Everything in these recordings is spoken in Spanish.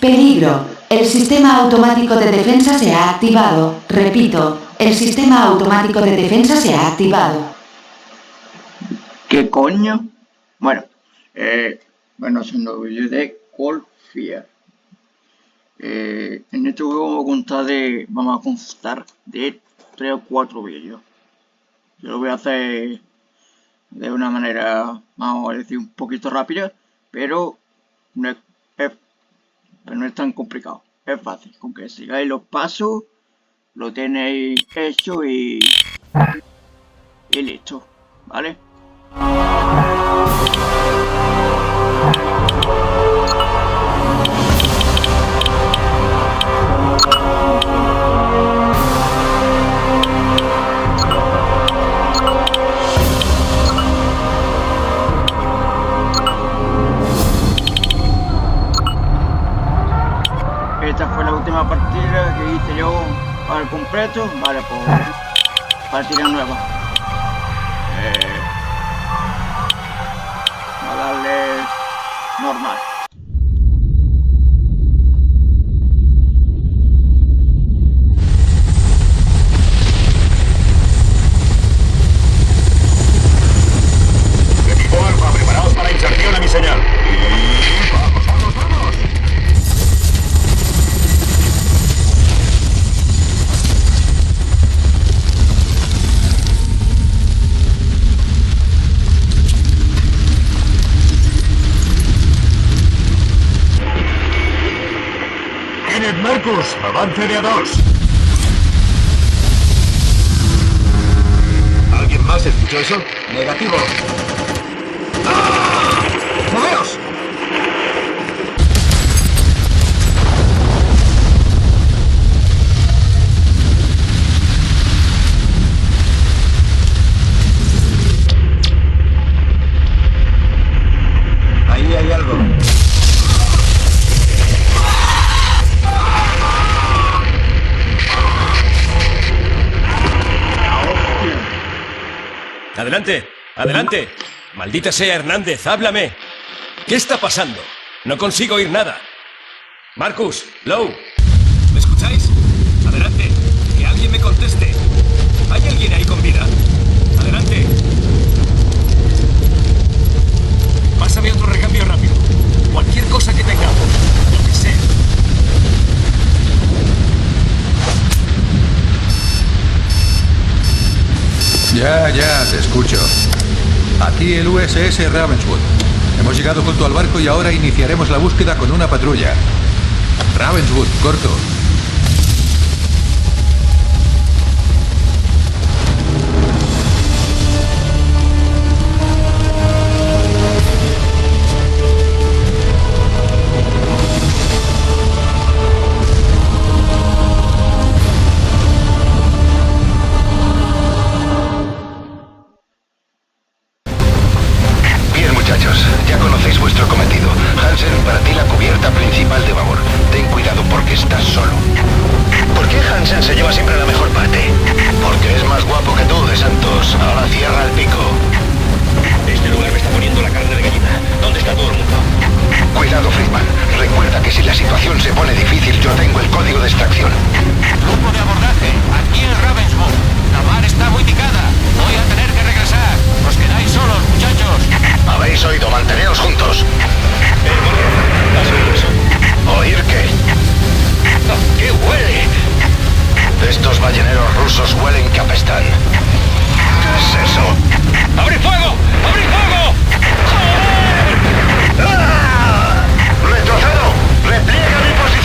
Peligro. El sistema automático de defensa se ha activado. Repito, el sistema automático de defensa se ha activado. ¿Qué coño? Bueno, es un nuevo vídeo de Cold Fear. En este juego vamos a constar de 3 o 4 vídeos. Yo lo voy a hacer de una manera, vamos a decir, un poquito rápida, pero no es tan complicado. Es fácil, con que sigáis los pasos, lo tenéis hecho y listo, ¿vale? Esta fue la última partida que hice yo al completo. Vale, pues partida nueva. A darle normal. Equipo Alfa, preparados para inserción a mi señal. Y vamos, vamos, vamos. Kenneth Marcus, avance de A2. ¿Alguien más escuchó eso? Negativo. ¡Ah! ¡Moveos! Ahí hay algo. ¡Adelante! ¡Adelante! ¡Maldita sea Hernández! ¡Háblame! ¿Qué está pasando? No consigo oír nada. Marcus, Low. ¿Me escucháis? Adelante. Que alguien me conteste. ¿Hay alguien ahí con vida? Adelante. Pásame otro recambio rápido. Cualquier cosa que tengamos. Lo que sea. Ya, te escucho. Aquí el USS Ravenswood. Hemos llegado junto al barco y ahora iniciaremos la búsqueda con una patrulla. Ravenswood, corto. Ya conocéis vuestro cometido. Hansen, para ti la cubierta principal de babor. Ten cuidado porque estás solo. ¿Por qué Hansen se lleva siempre la mejor parte? Porque es más guapo que tú, de Santos. Ahora cierra el pico. Este lugar me está poniendo la carne de gallina. ¿Dónde está todo el mundo? Cuidado, Friedman. Recuerda que si la situación se pone difícil, yo tengo el código de extracción. Grupo de abordaje, aquí en Ravenswood. La mar está muy picada. Voy a tener que regresar. Os quedáis solos, muchachos. Habéis oído, manteneos juntos. ¿Has oído eso? ¿Oír qué? ¡Qué huele! Estos balleneros rusos huelen que apestan. ¿Qué es eso? ¡Abrid fuego! ¡Abrid fuego! ¡Ah! ¡Retrocedo! ¡Repliega mi posición!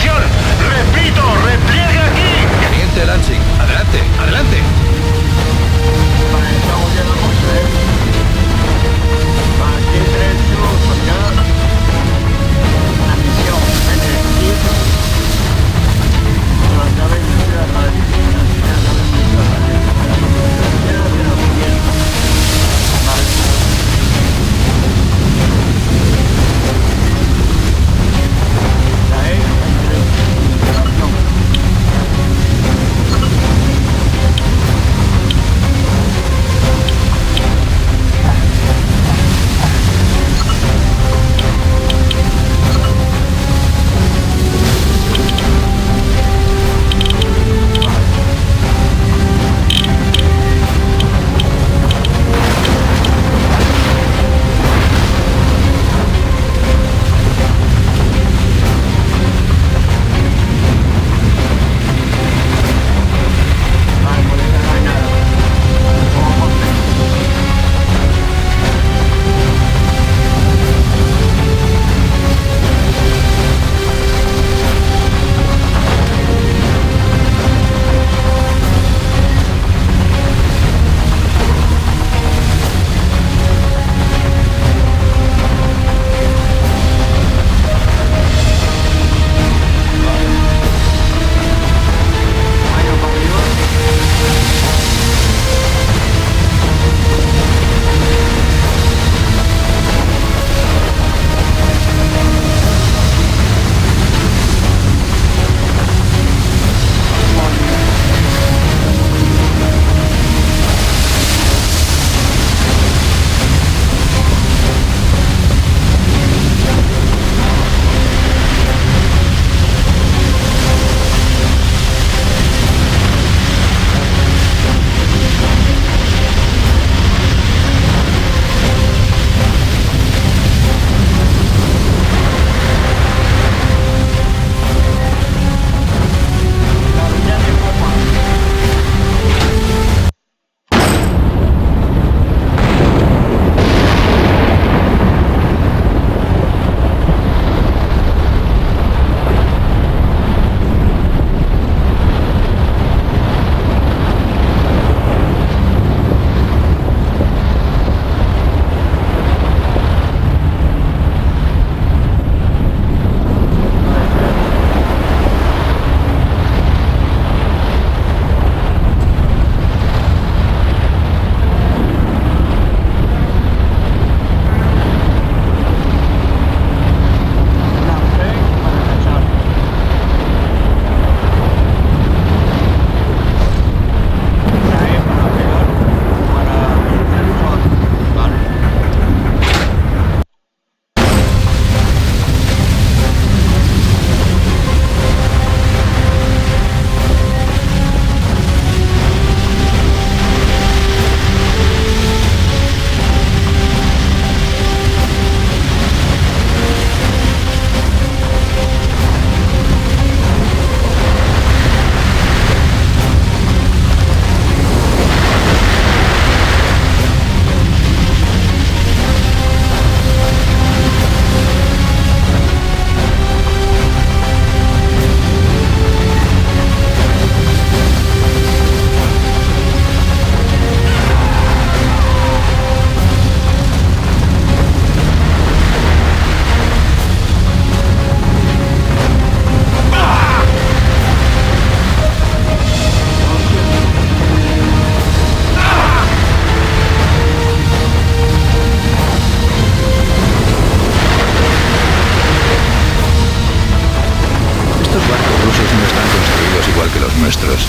nuestros.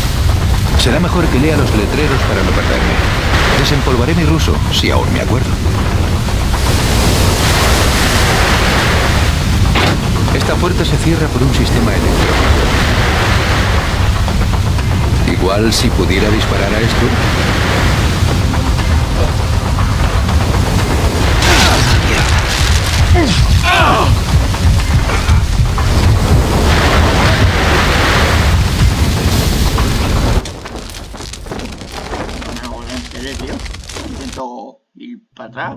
Será mejor que lea los letreros para no perderme. Desempolvaré mi ruso, si aún me acuerdo. Esta puerta se cierra por un sistema electrónico. Igual si pudiera disparar a esto. No me enteré, tío. Intento ir para atrás.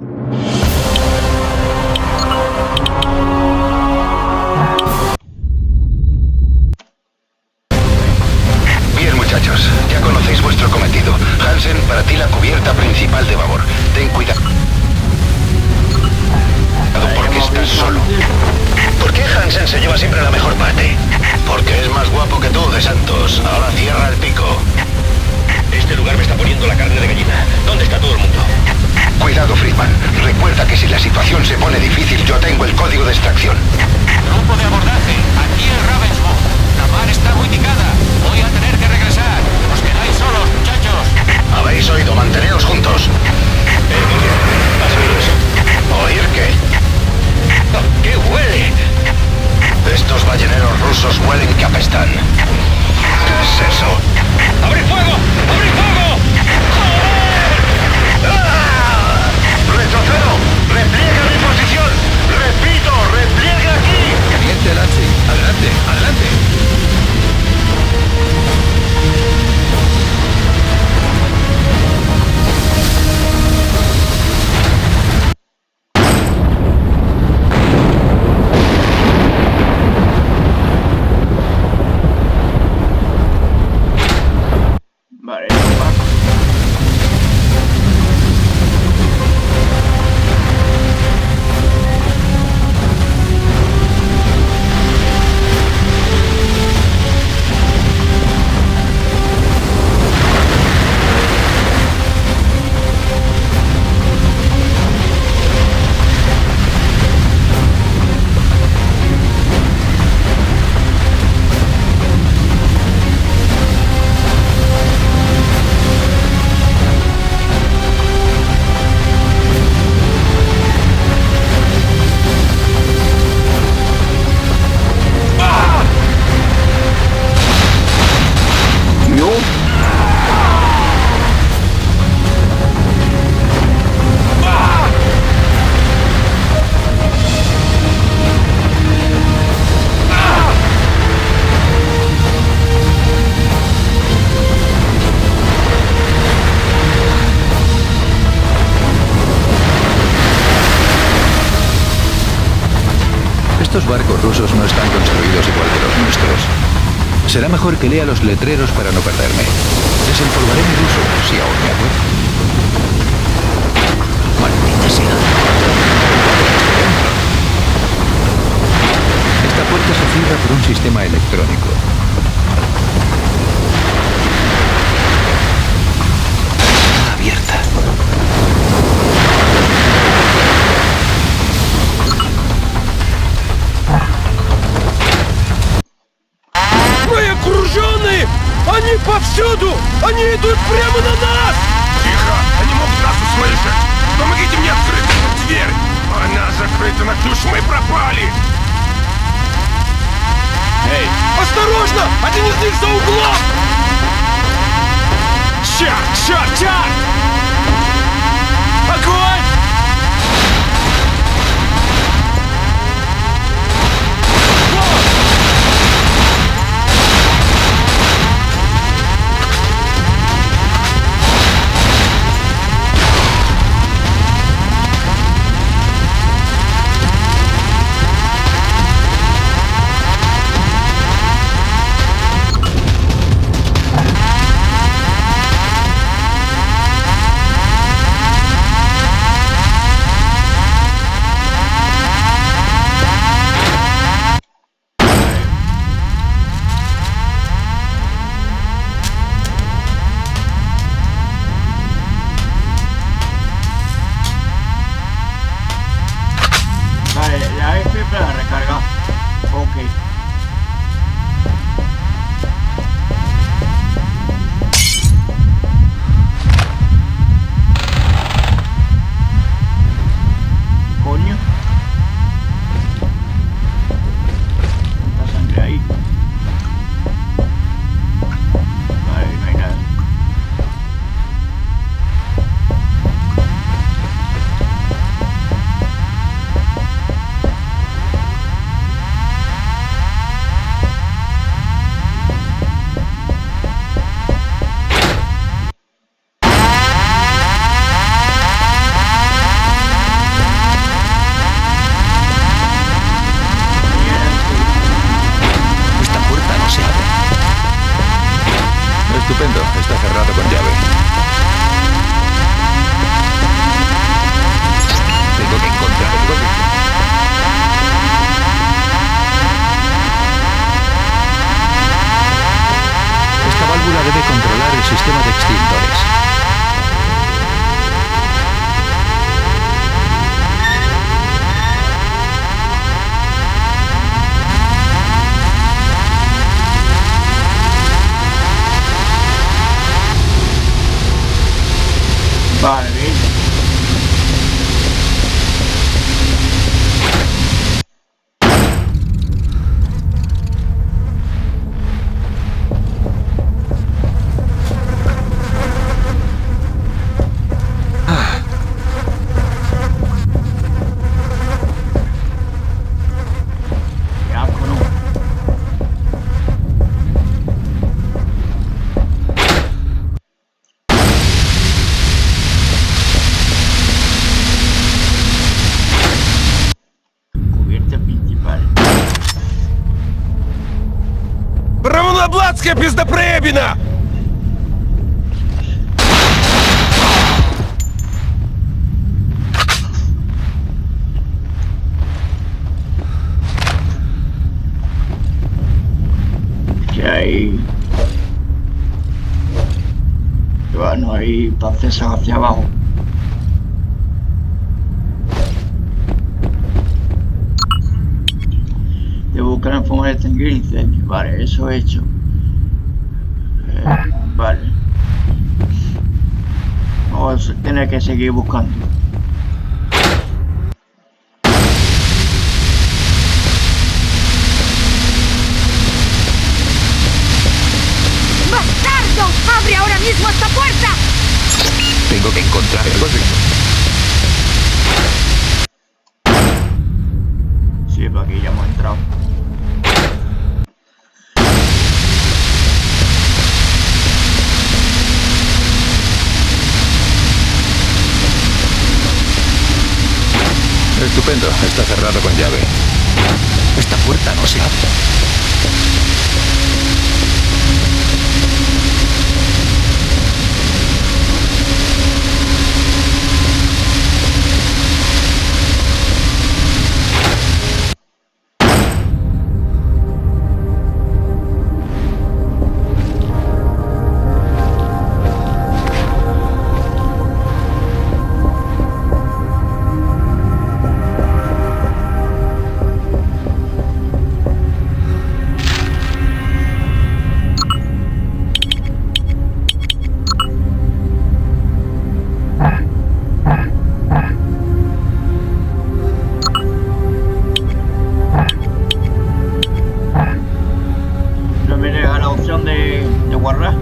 Bien, muchachos, ya conocéis vuestro cometido. Hansen, para ti la cubierta principal de babor. Ten cuidado porque estás solo. ¿Por qué Hansen se lleva siempre la mejor parte? Porque es más guapo que tú, de Santos. Ahora cierra el pico. Este lugar me está poniendo la carne de gallina. ¿Dónde está todo el mundo? Cuidado, Friedman. Recuerda que si la situación se pone difícil, yo tengo el código de extracción. Grupo de abordaje, aquí en Ravenswood. La mar está muy picada. Voy a tener que regresar. Os quedáis solos, muchachos. ¿Habéis oído? Manteneos juntos. Guille, ¿has oído eso? ¿Oír qué? Oh, ¡qué huele! Estos balleneros rusos huelen que apestan. ¿Qué es eso? ¡Abrid fuego! ¡Abrid fuego! ¡Joder! ¡Ah! ¡Retrocedo! ¡Repliegue a mi posición! ¡Repito! ¡Repliegue aquí! Teniente Lansing, adelante, adelante. Vale, ya va. Estos barcos rusos no están construidos igual que los nuestros. Será mejor que lea los letreros para no perderme. Desempolvaré mi ruso, si aún me acuerdo. Maldita sea. Esta puerta se cierra por un sistema electrónico. Está abierta. Мы окружены! Они повсюду! Они идут прямо на нас! Тихо! Они могут нас услышать! Помогите мне открыть эту дверь! Она закрыта на ключ, мы пропали! Эй, осторожно! Один из них за углом! Черт, черт, черт! Огонь! principal. Равнобладская пиздопребина! Que hay... Bueno, hay procesos hacia abajo. De buscar en forma de extinguir incendios. Vale, eso he hecho. Vale. Vamos a tener que seguir buscando. ¡Bastardo! ¡Abre ahora mismo esta puerta! Tengo que encontrar el código. Sí, por aquí ya hemos entrado. Estupendo, está cerrado con llave. Esta puerta no se abre. No me deja la opción de guardar.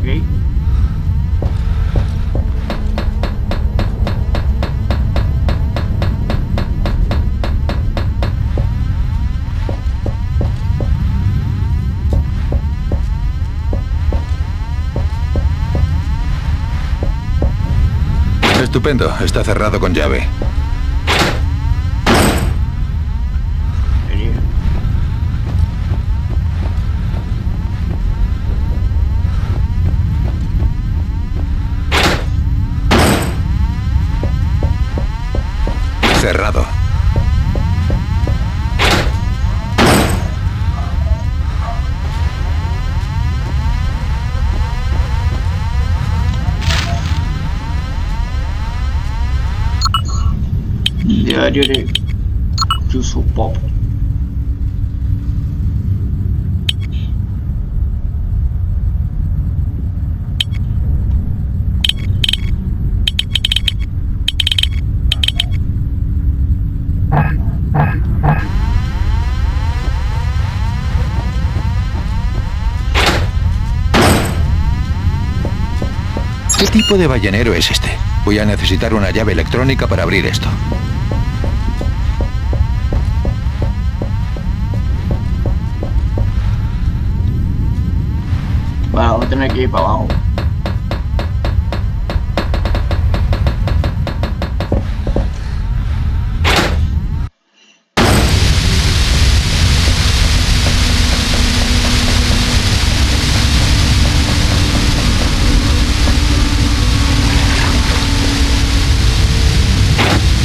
Aquí. Estupendo, está cerrado con llave. Genial. Cerrado. Diario de Yusu Pop. ¿Qué tipo de ballenero es este? Voy a necesitar una llave electrónica para abrir esto. Vamos a tener que ir para abajo.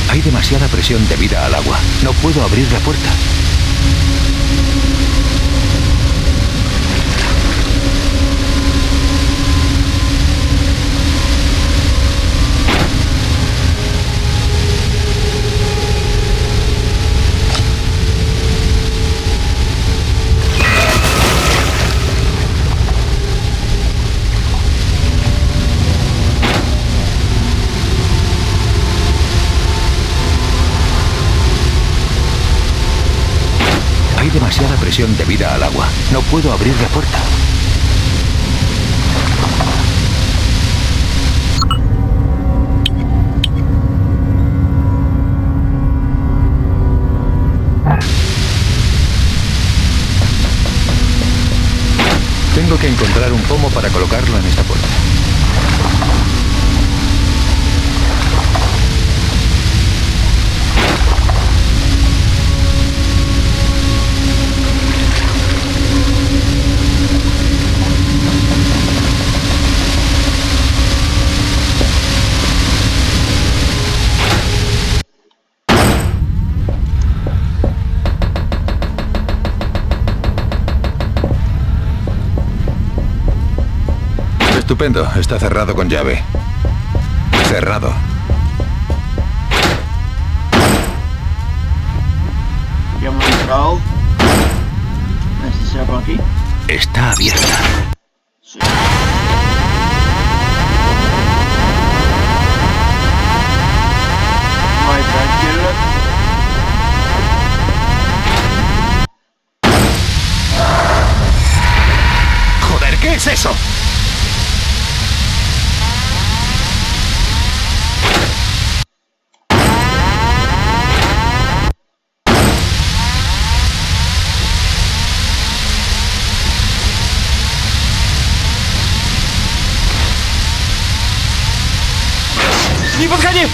Hay demasiada presión debida al agua. No puedo abrir la puerta. presión debida al agua. No puedo abrir la puerta. Tengo que encontrar un pomo para colocarlo en esta puerta. Estupendo, está cerrado con llave. Cerrado. Ya hemos entrado. A ver si será por aquí. Está abierta. Sí. Vale, tranquilo. Joder, ¿qué es eso? Не подходи!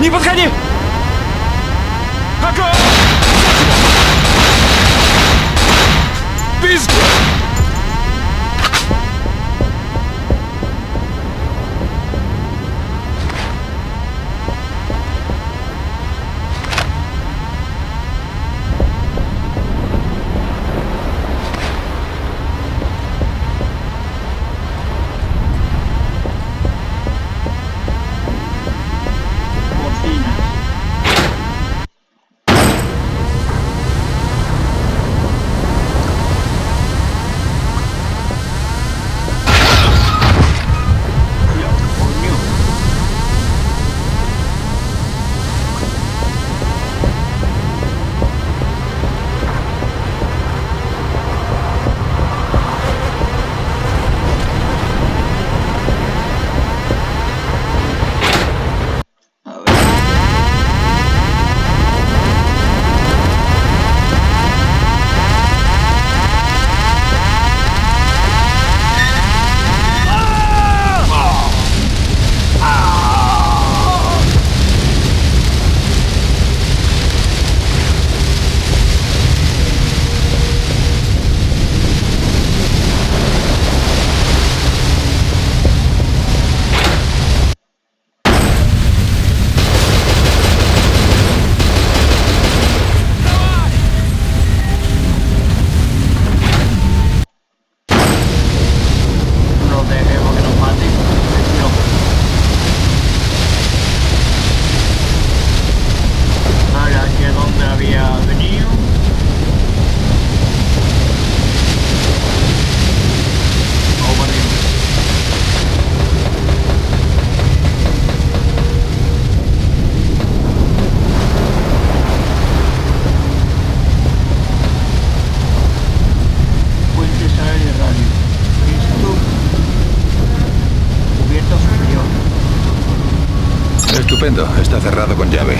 Не подходи! Огонь! Пизд! Estupendo, está cerrado con llave.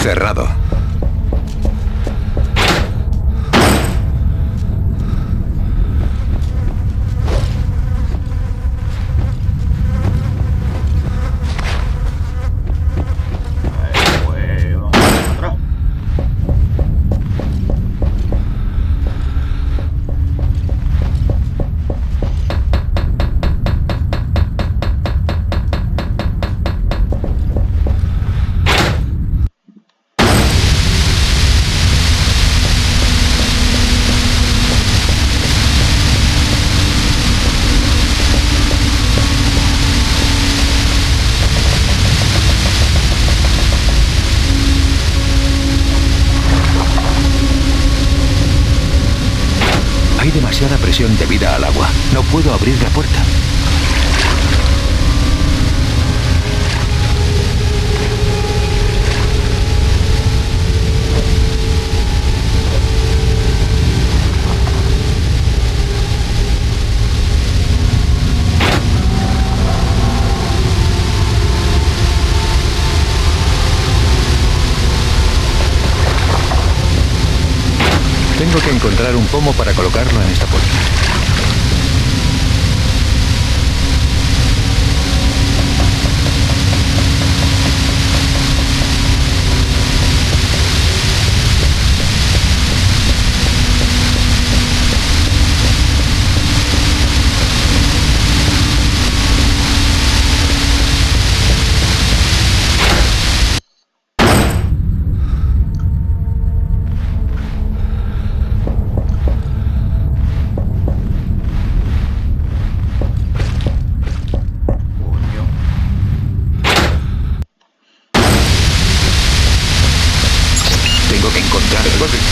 Cerrado. Pues vamos para atrás. Hay demasiada presión debida al agua. No puedo abrir la puerta. Tengo que encontrar un pomo para colocarlo en esta puerta. Tengo que encontrar el gorrito.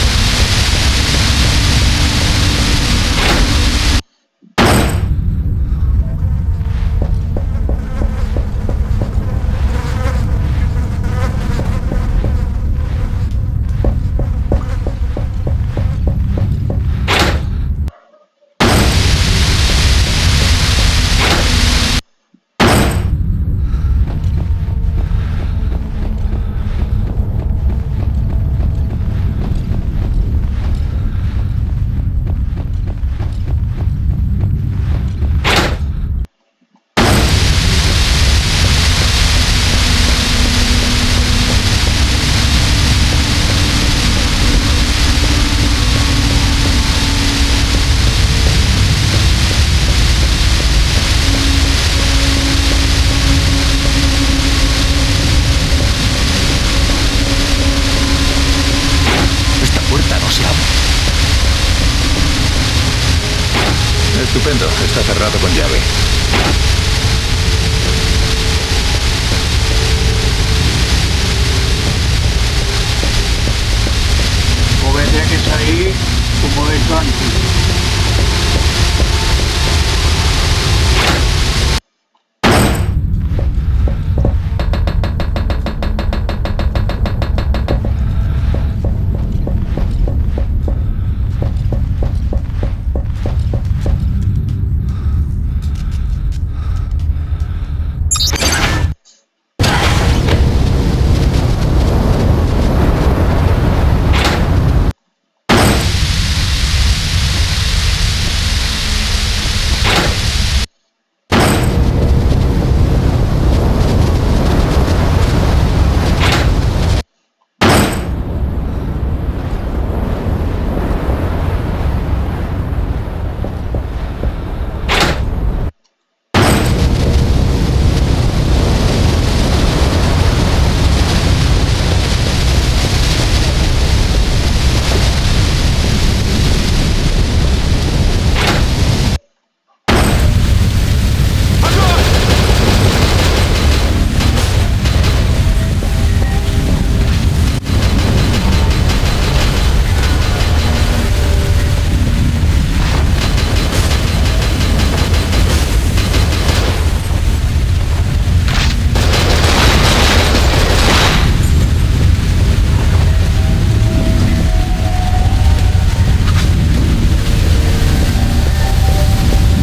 Estupendo, está cerrado con llave. Pues tendría que salir como he hecho antes.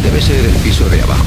Debe ser el piso de abajo.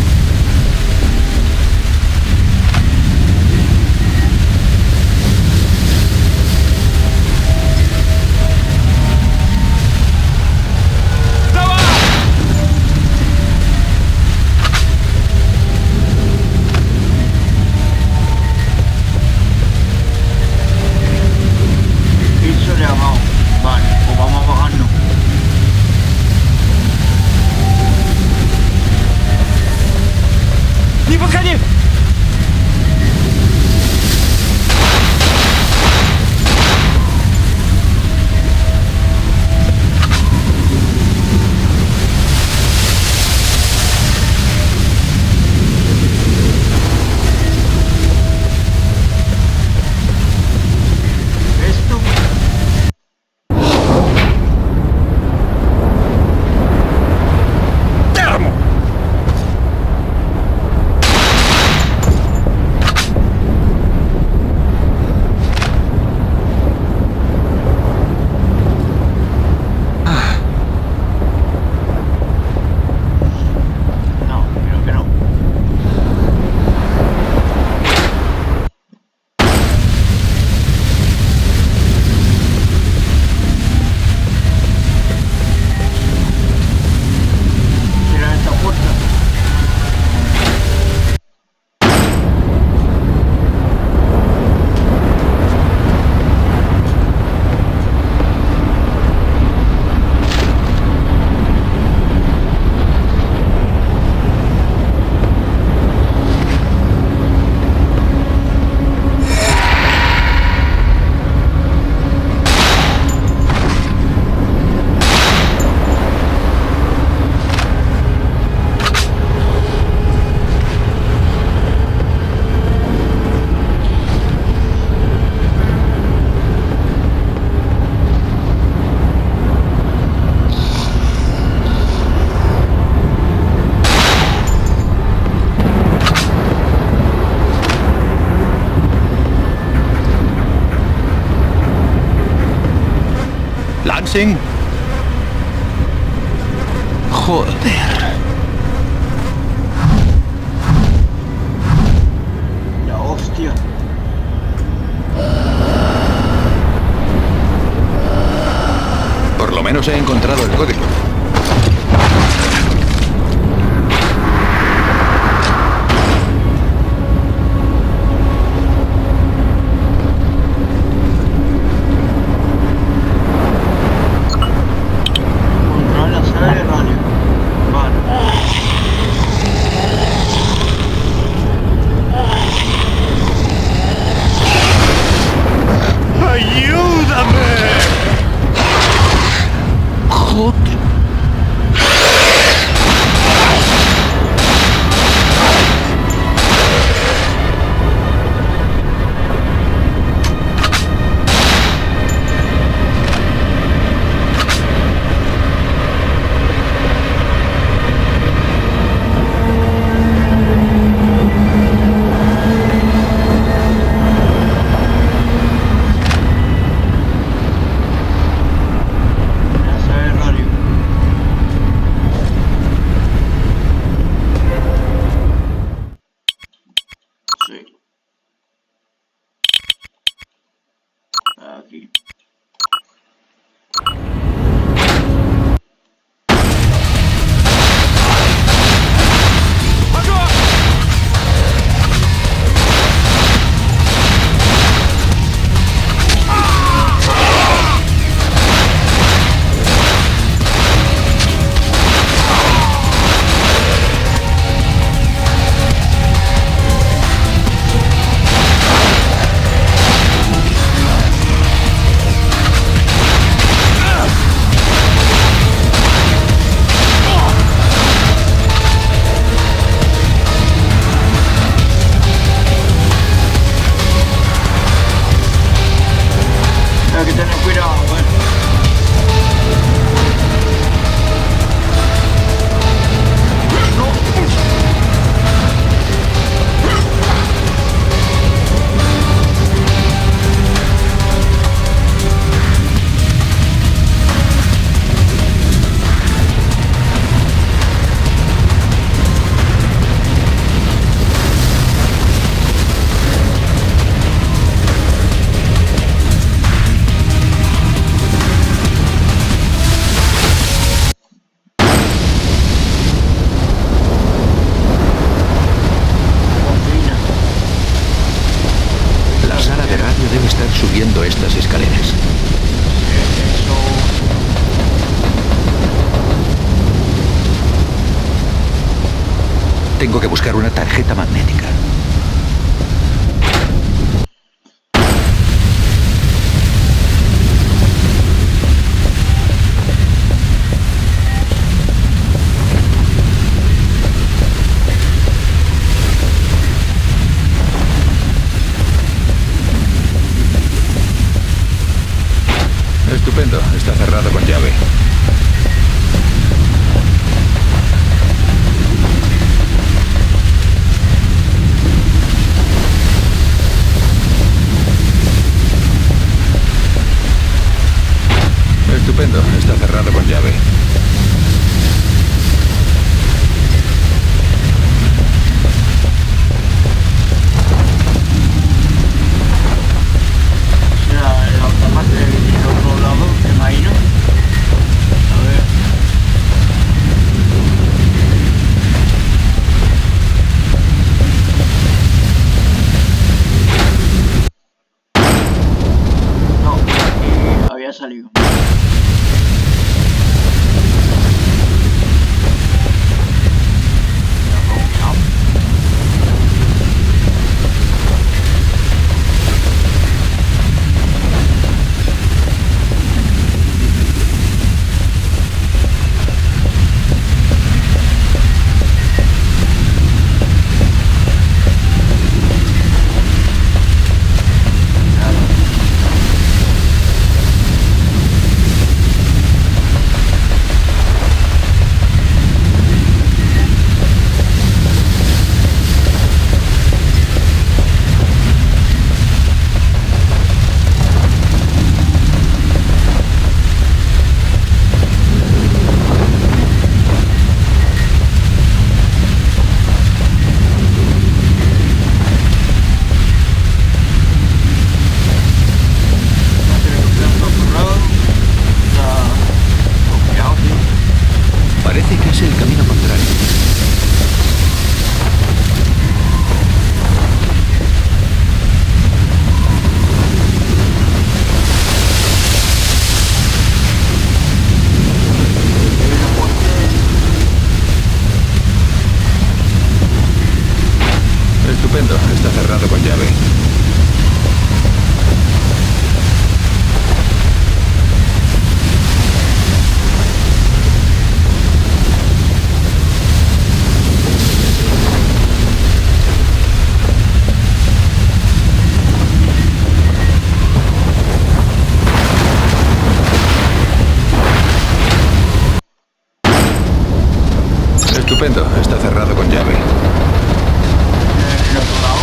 Lansing. Joder. La hostia. Por lo menos he encontrado el código. Controlar la sala de radio. Vale. La sala de radio. Sí. Aquí. Hay que tener cuidado, La sala de radio debe estar subiendo estas escaleras. Eso. Tengo que buscar una tarjeta magnética. Estupendo, está cerrado con llave. Estupendo, está cerrado con llave. Será la otra parte del otro lado, me imagino. A ver. No, aquí había salido. Estupendo, está cerrado con llave. El otro lado.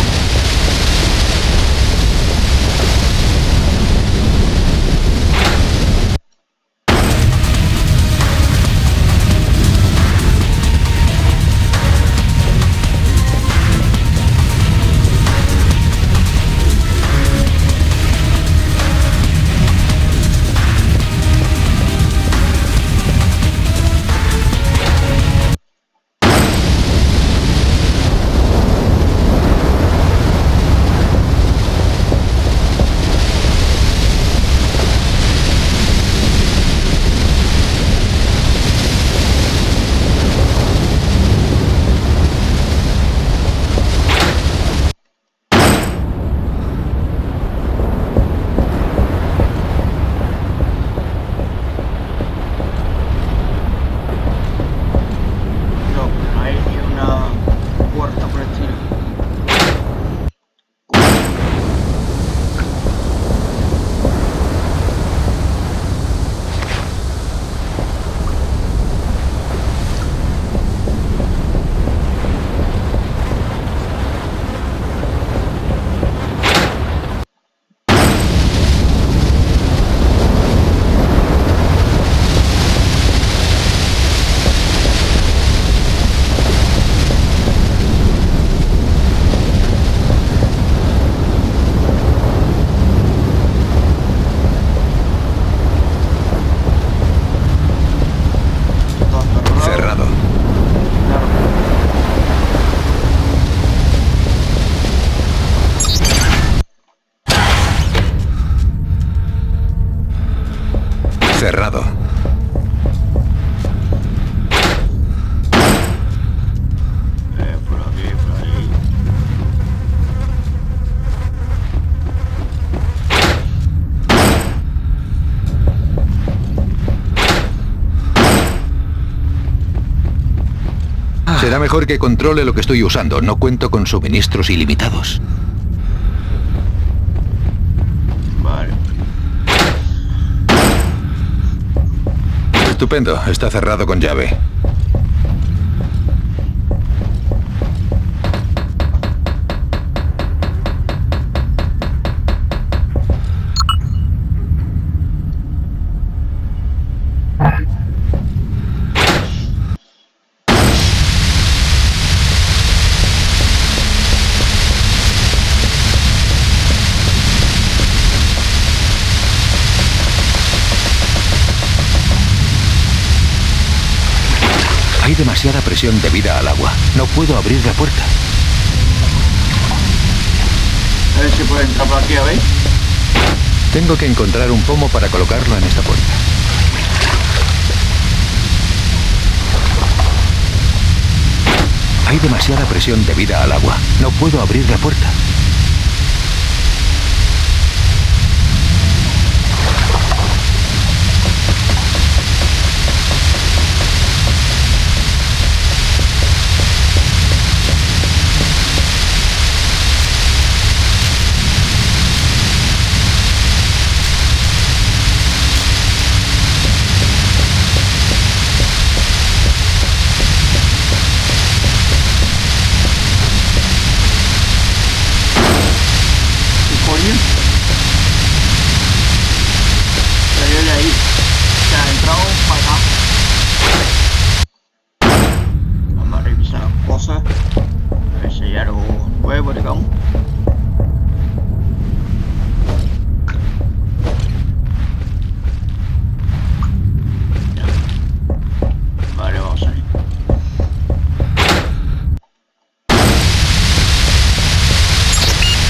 Cerrado. Por aquí, por ahí. Será mejor que controle lo que estoy usando. No cuento con suministros ilimitados. Vale. Estupendo, está cerrado con llave. Hay demasiada presión debida al agua. No puedo abrir la puerta. A ver si puedo entrar por aquí, a ver. Tengo que encontrar un pomo para colocarlo en esta puerta. Hay demasiada presión debida al agua. No puedo abrir la puerta. Salió de ahí. Se ha entrado para acá. Vamos a revisar las cosas. A ver si hay algo nuevo, digamos. Vale, vamos a ir.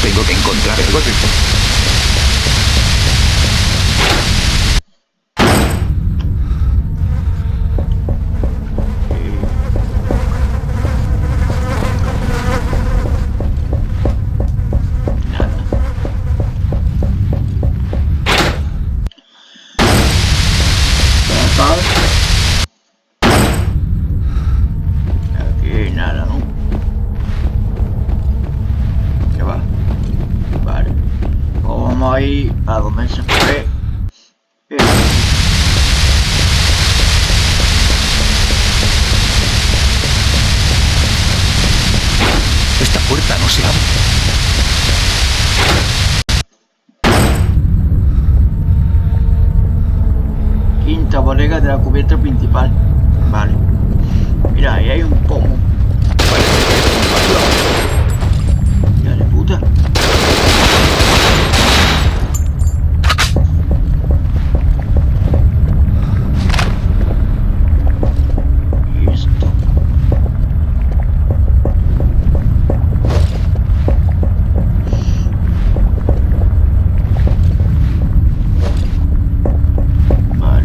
Tengo que encontrar el código. Aquí nada, ¿no? ¿Qué va? Vale. Pues vamos a ir a donde se fue. sea... Quinta bodega de la cubierta principal. Vale. Mira, ahí hay un pomo. Ya de puta. Y esto. Vale.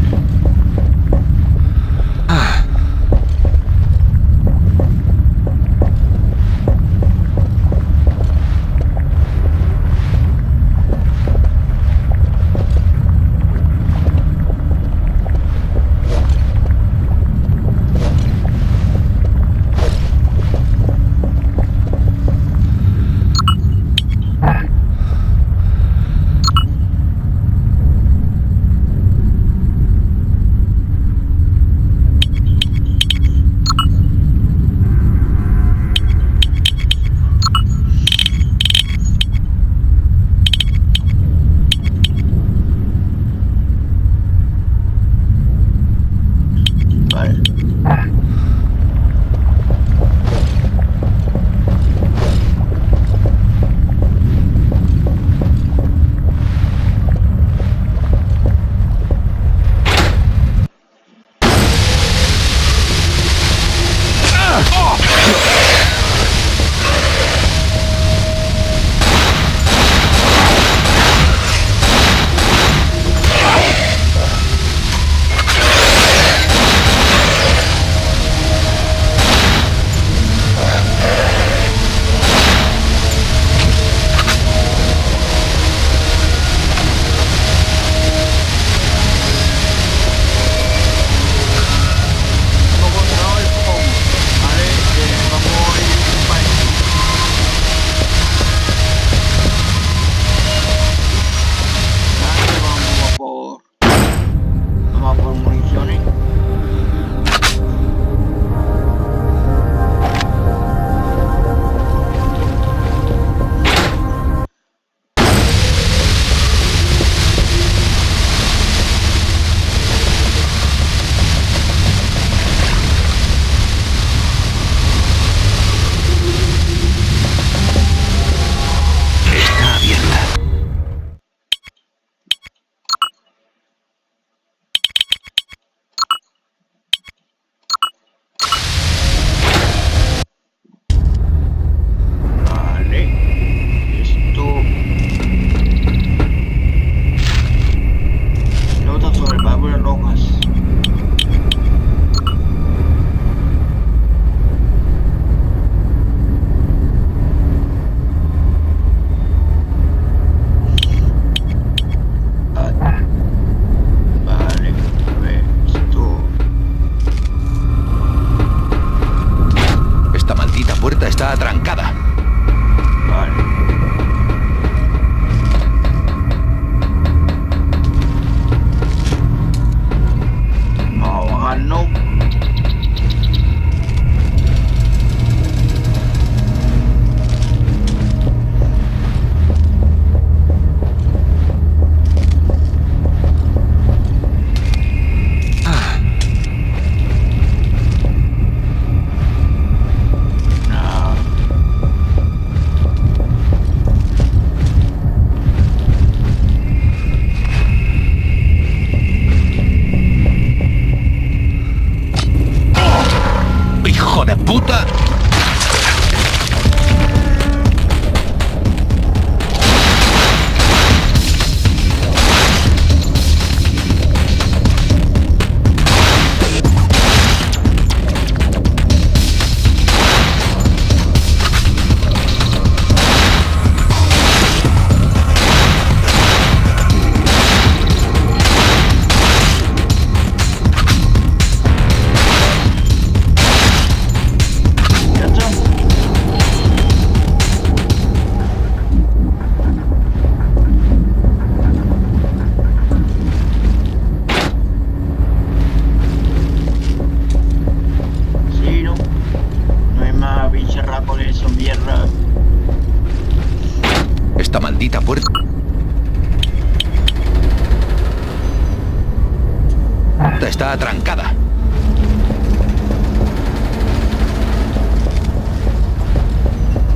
está atrancada.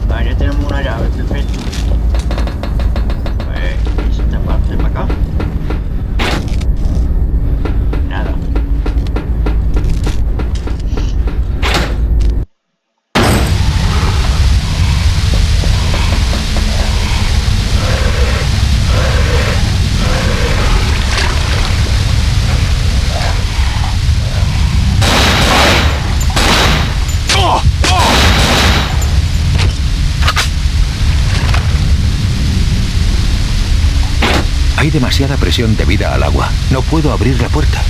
Vale, ya tenemos una llave, perfecto. Pues esta parte para acá. Nada. Hay demasiada presión debida al agua. No puedo abrir la puerta.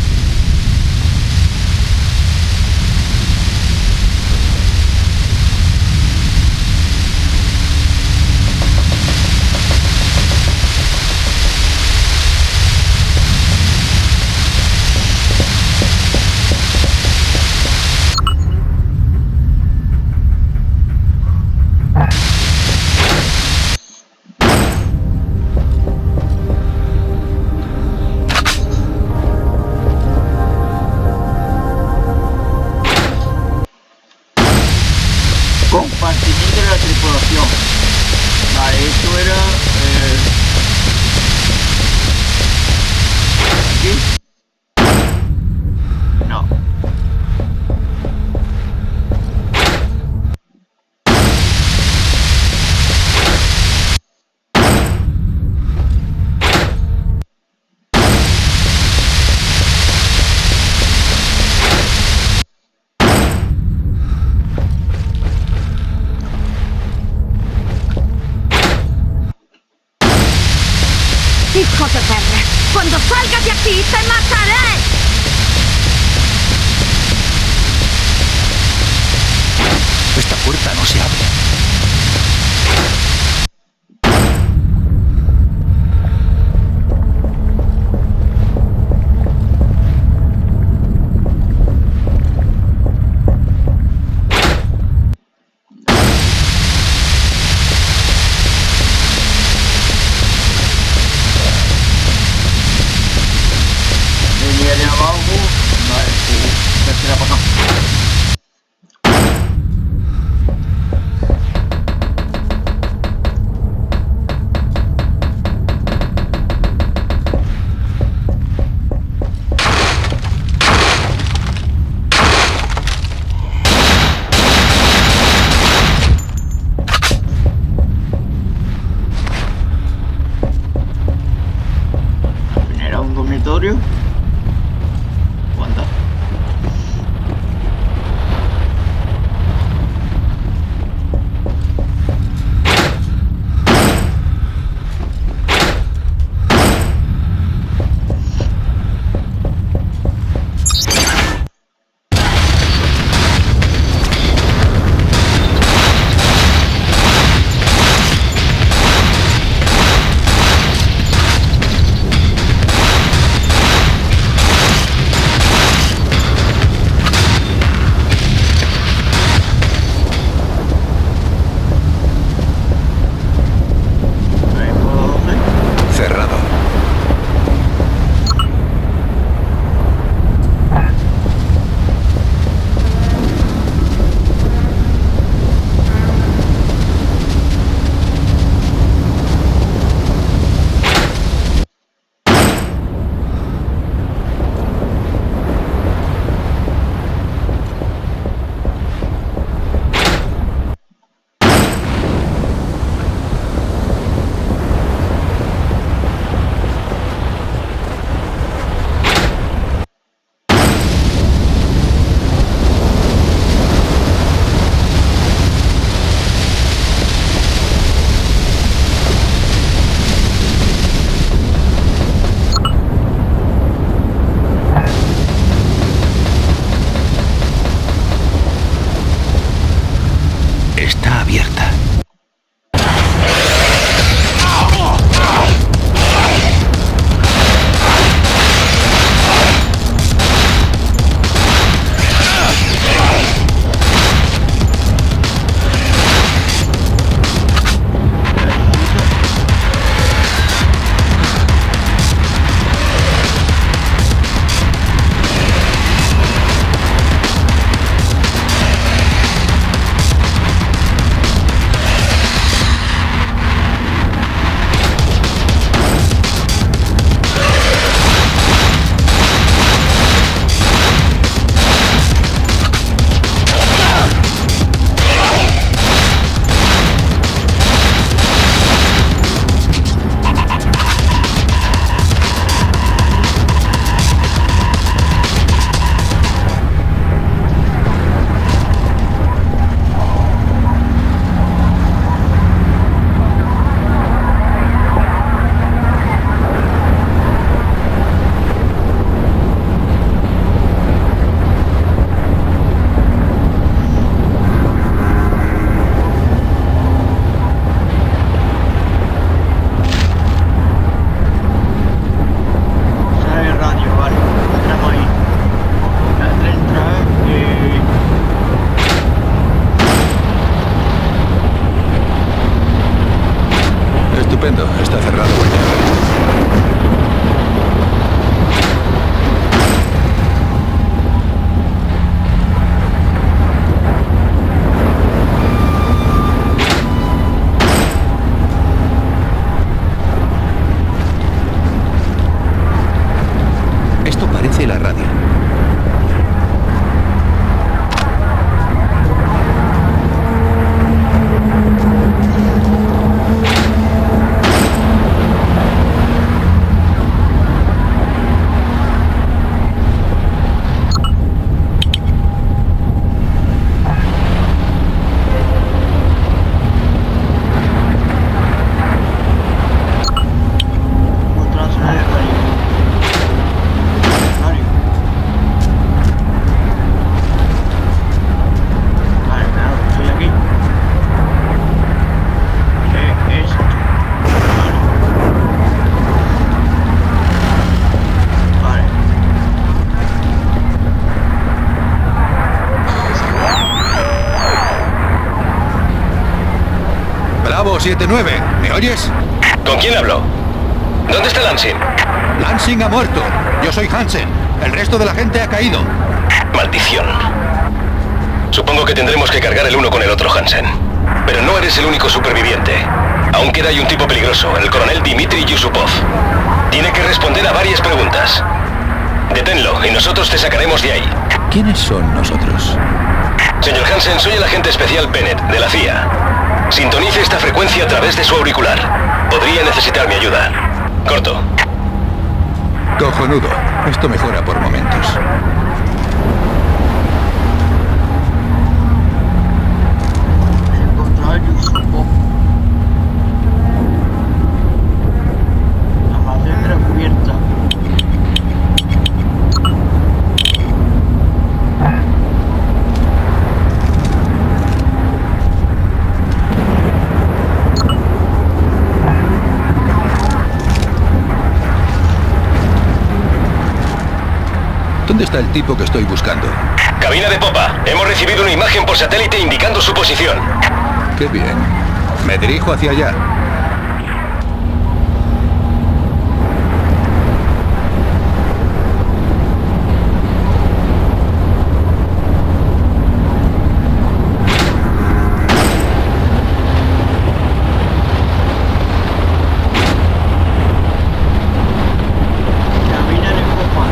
Compartimiento de la tripulación. Vale, esto era... ¿aquí? No. ¡Hijo de perra! ¡Cuando salgas de aquí te mataré! Esta puerta no se abre. Venía de abajo. Vale, tercera para acá. Era un dormitorio. ¿Cuánto? 279. ¿Me oyes? ¿Con quién hablo? ¿Dónde está Lansing? Lansing ha muerto. Yo soy Hansen. El resto de la gente ha caído. Maldición. Supongo que tendremos que cargar el uno con el otro, Hansen. Pero no eres el único superviviente. Aún queda ahí un tipo peligroso, el coronel Dmitry Yusupov. Tiene que responder a varias preguntas. Deténlo y nosotros te sacaremos de ahí. ¿Quiénes son nosotros? Señor Hansen, soy el agente especial Bennett, de la CIA. Sintonice esta frecuencia a través de su auricular. Podría necesitar mi ayuda. Corto. Cojonudo. Esto mejora por momentos. Encontrar a Yusupov. La madera cubierta. ¿Dónde está el tipo que estoy buscando? Cabina de popa. Hemos recibido una imagen por satélite indicando su posición. Qué bien. Me dirijo hacia allá. Cabina de popa.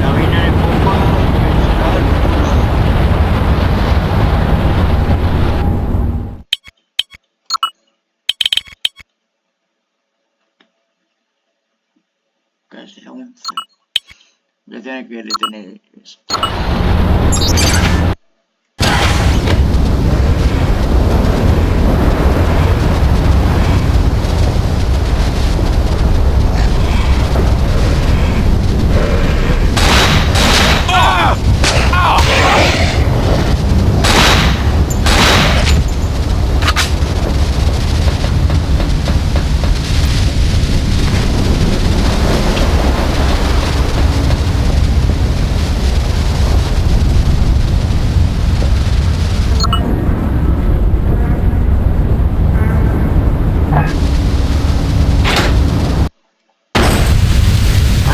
Cabina de popa. Casi 11. Voy a tener que detener esto.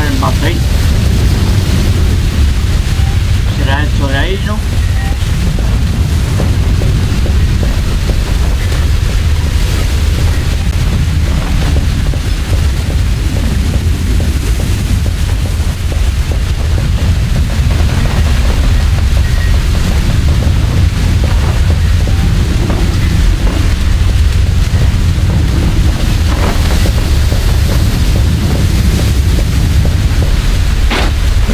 Almacén. ¿Será esto de ahí, no?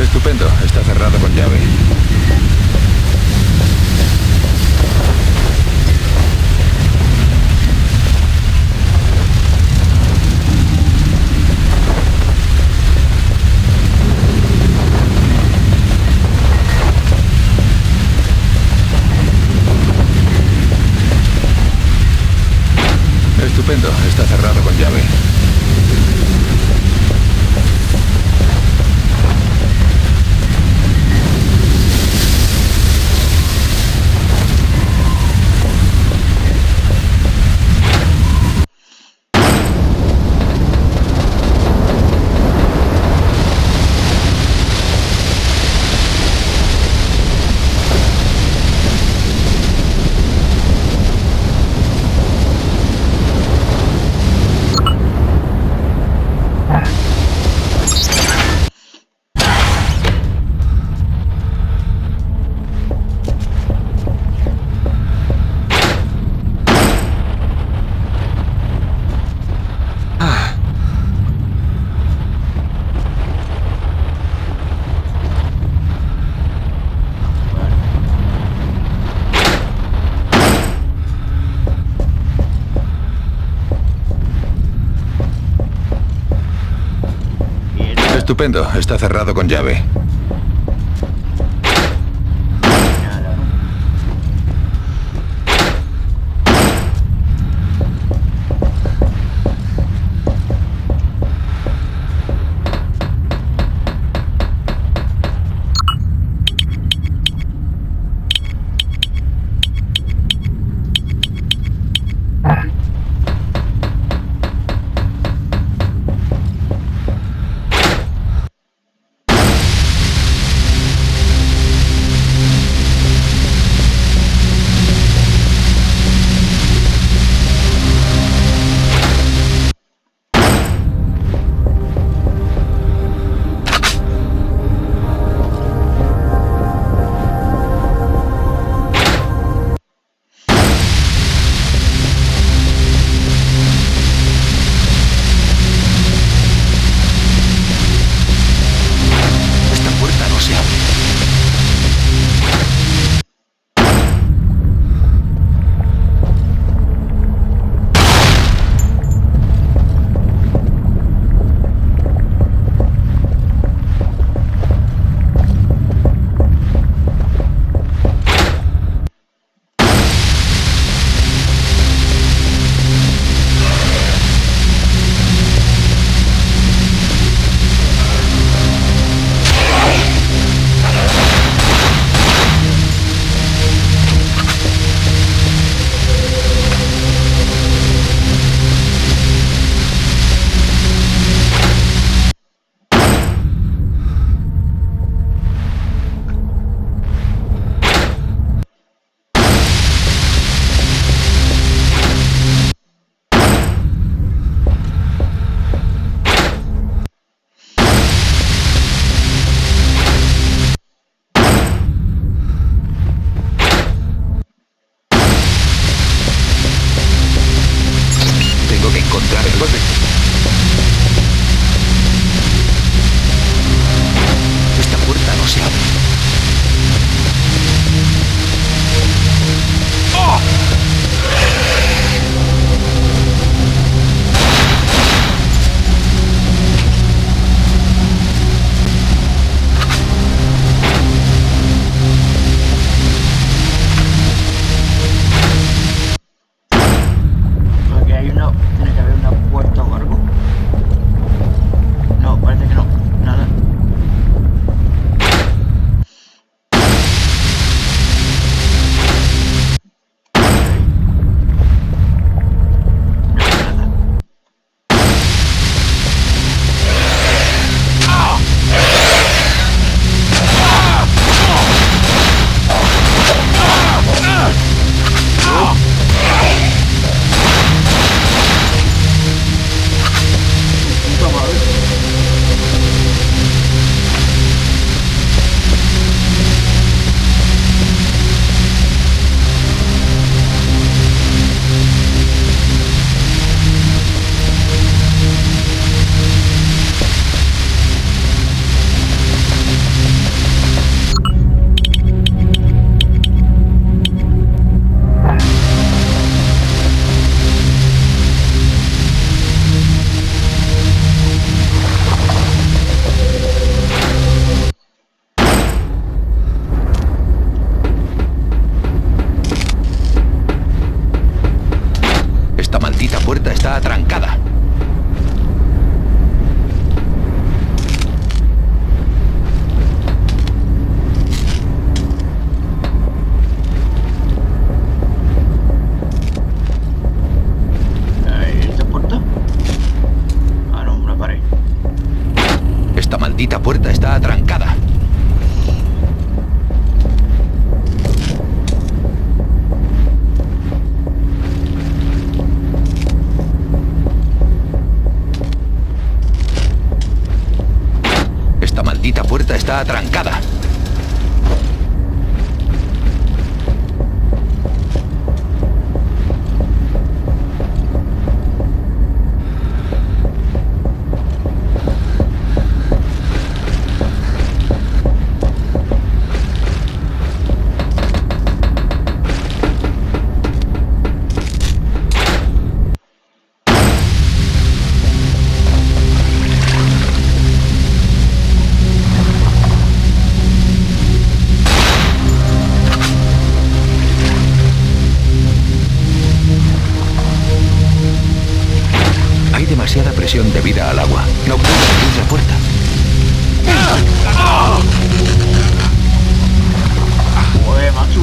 Estupendo. Está cerrado con llave. Estupendo. Está cerrado con llave. Estupendo. Está cerrado con llave. Esta maldita puerta está atrancada. Esta maldita puerta está atrancada. Demasiada presión debida al agua. No puedo abrir la puerta. Joder, macho.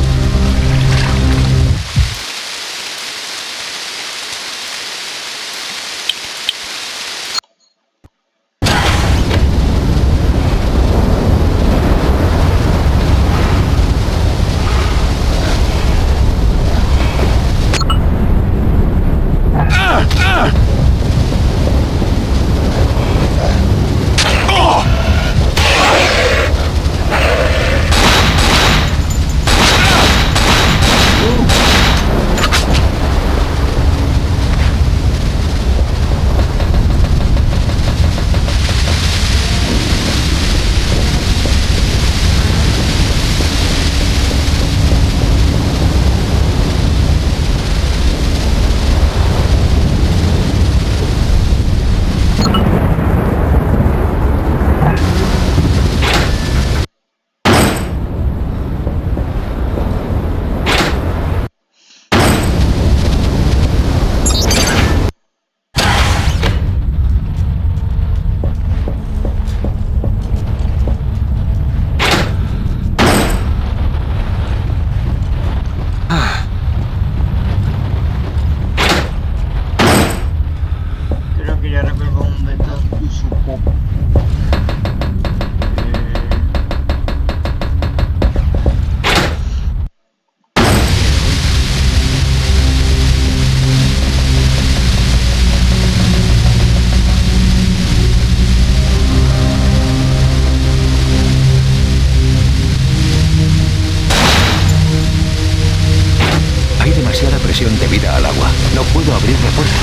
Debida al agua. No puedo abrir la puerta.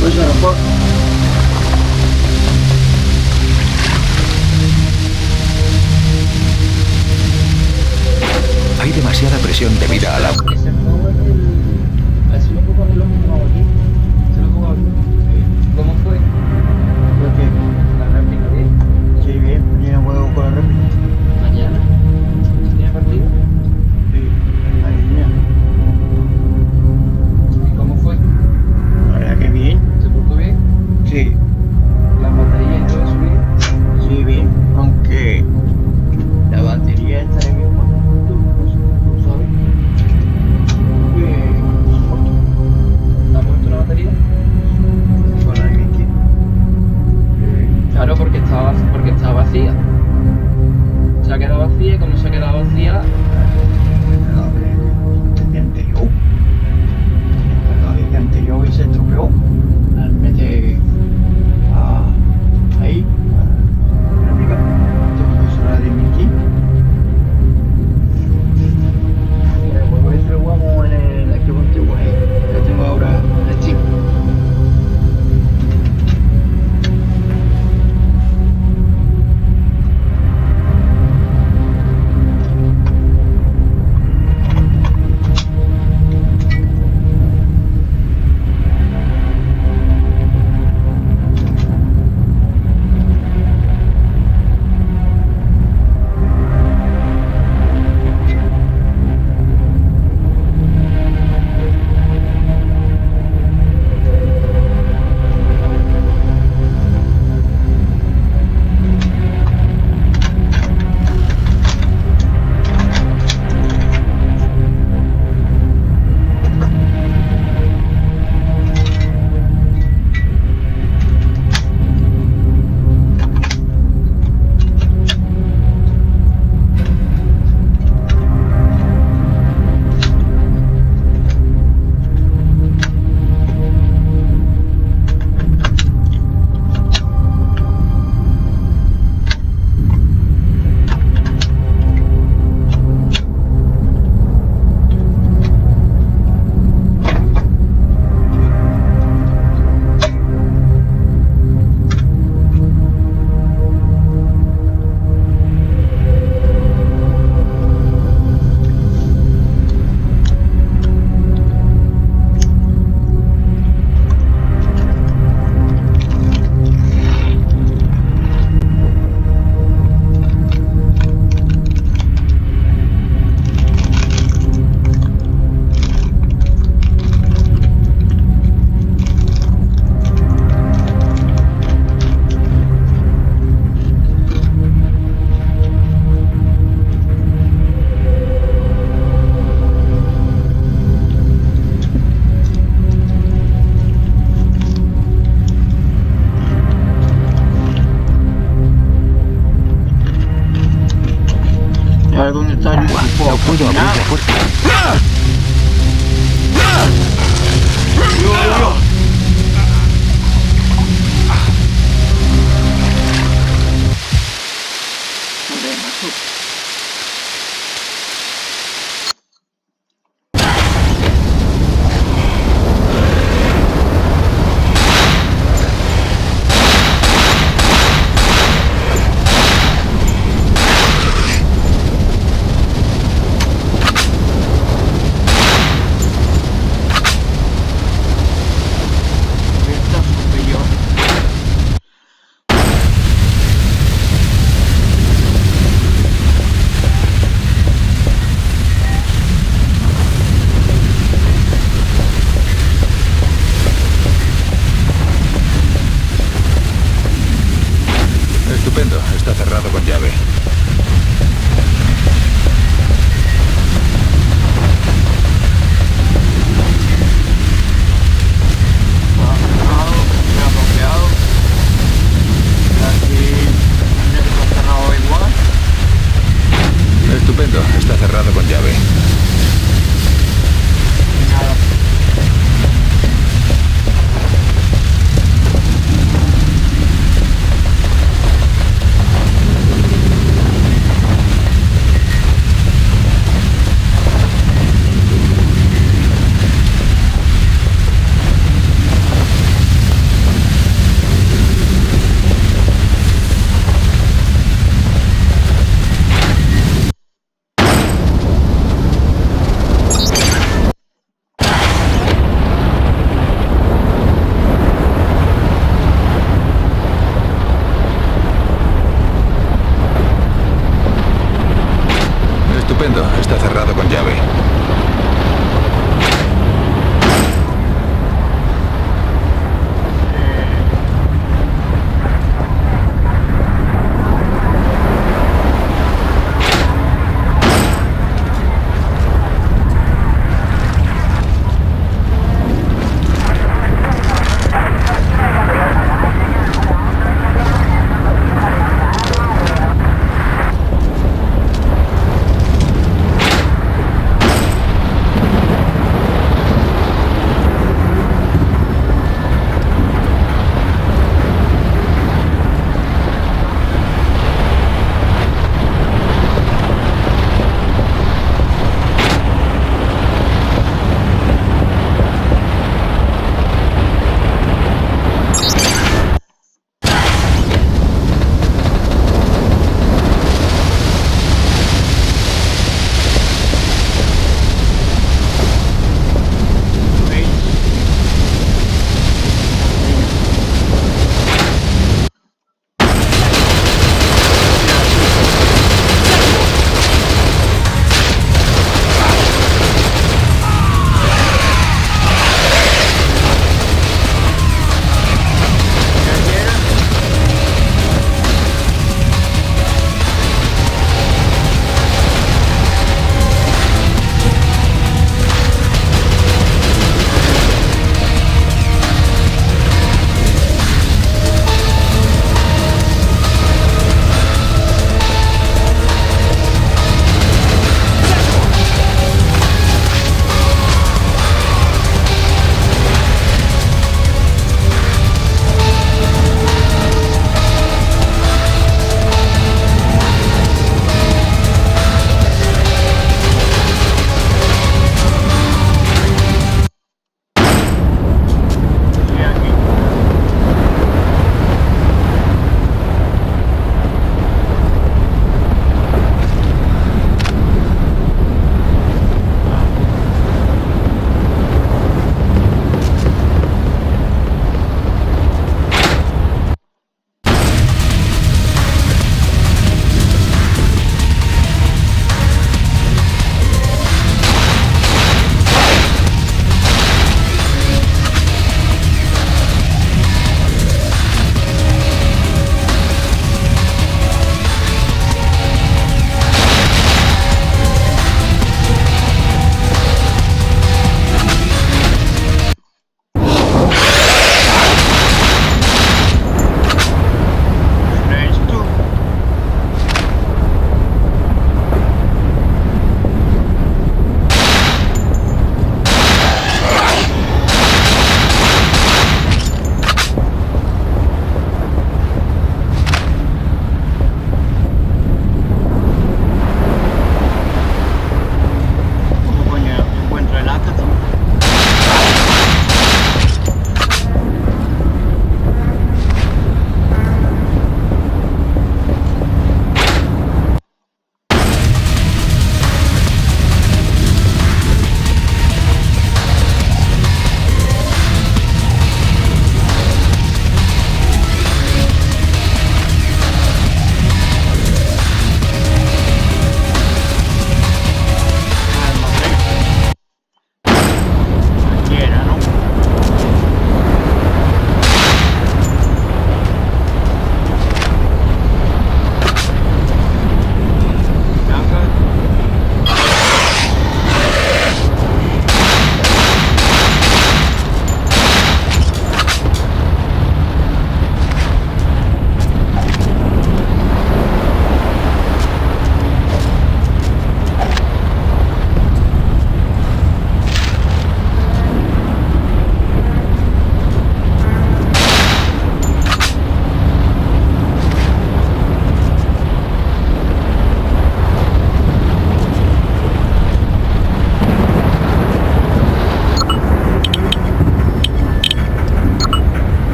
Pues a lo mejor. Hay demasiada presión debida al agua. ¿Cómo fue? Porque ¿La réplica bien? sí, bien, mañana juego con la réplica. ¿Mañana? ¿Tiene partido? Sí, mañana. ¿Y cómo fue? La verdad que bien. ¿Se portó bien? Sí, ¿Las baterías y todo eso bien? sí, bien. Aunque la batería está bien. ¿Tú sabes?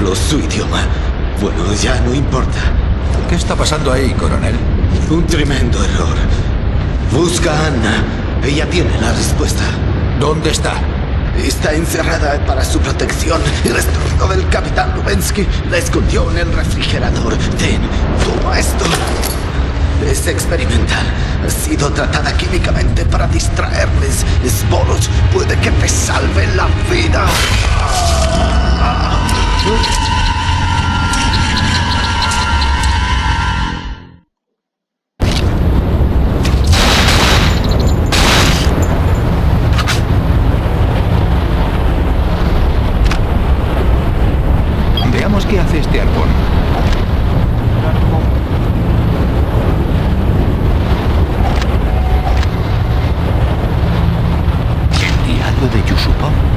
hablo su idioma. Bueno, ya no importa. ¿Qué está pasando ahí, coronel? Un tremendo error. Busca a Anna. Ella tiene la respuesta. ¿Dónde está? Está encerrada para su protección. El estúpido del capitán Lubensky la escondió en el refrigerador. Ten, toma esto. Es experimental. Ha sido tratada químicamente para distraerles. Sporos puede que te salve la vida. Veamos qué hace este arpón. El diario de Yusupov.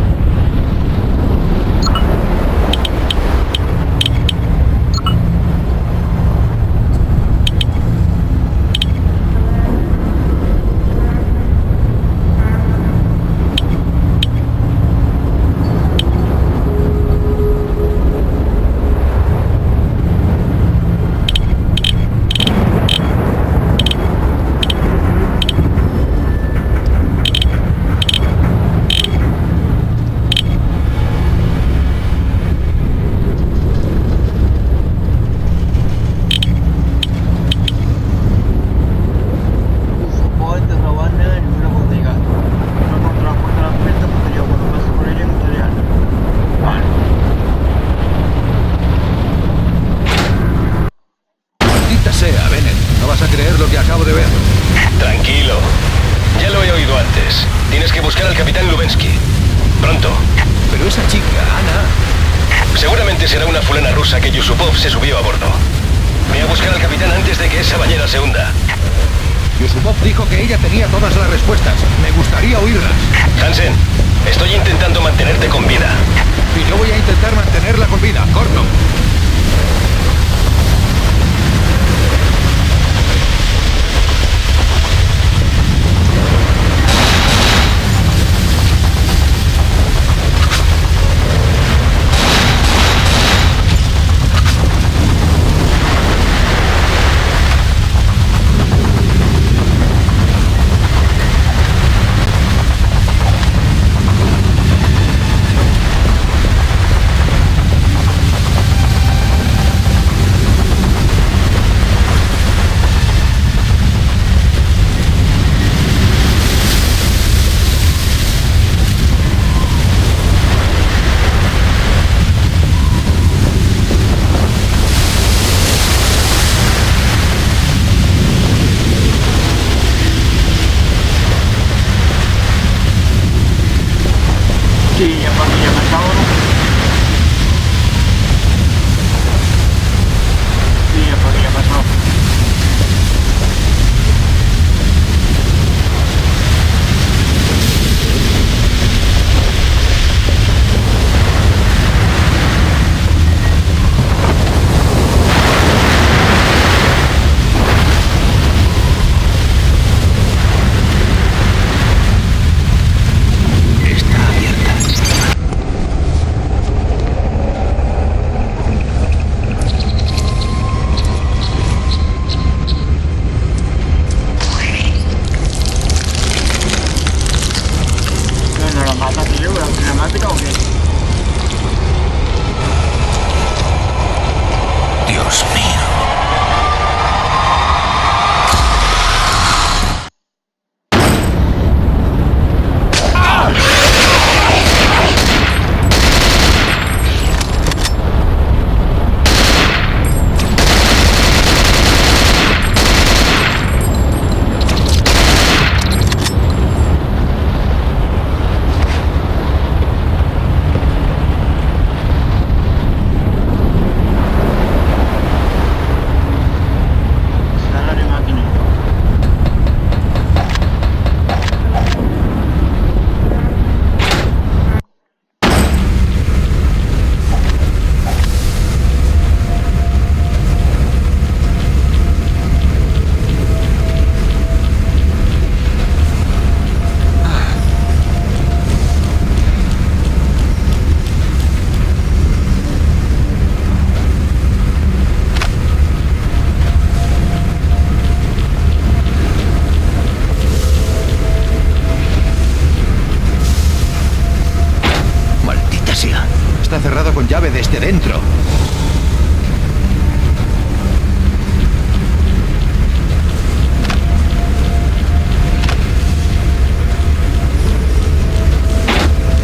con llave desde dentro.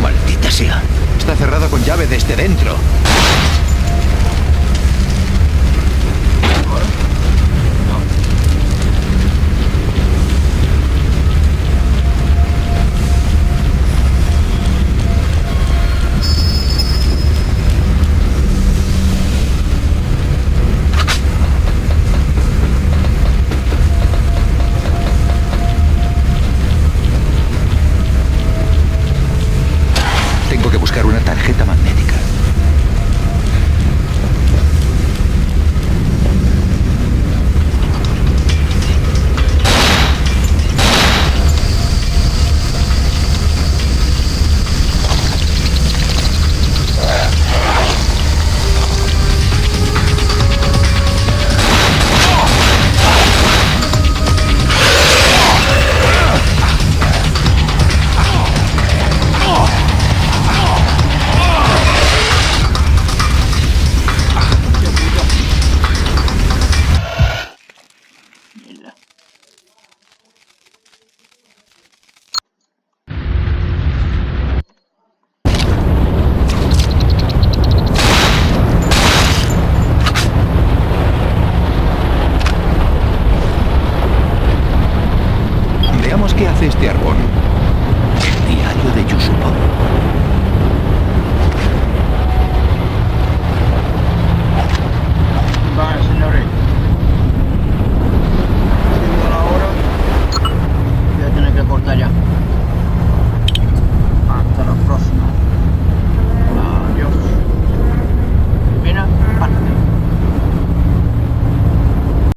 Maldita sea. Está cerrado con llave desde dentro. Tengo que buscar una tarjeta magnética. Mierda. Veamos qué hace este árbol. El diario de Yusupov.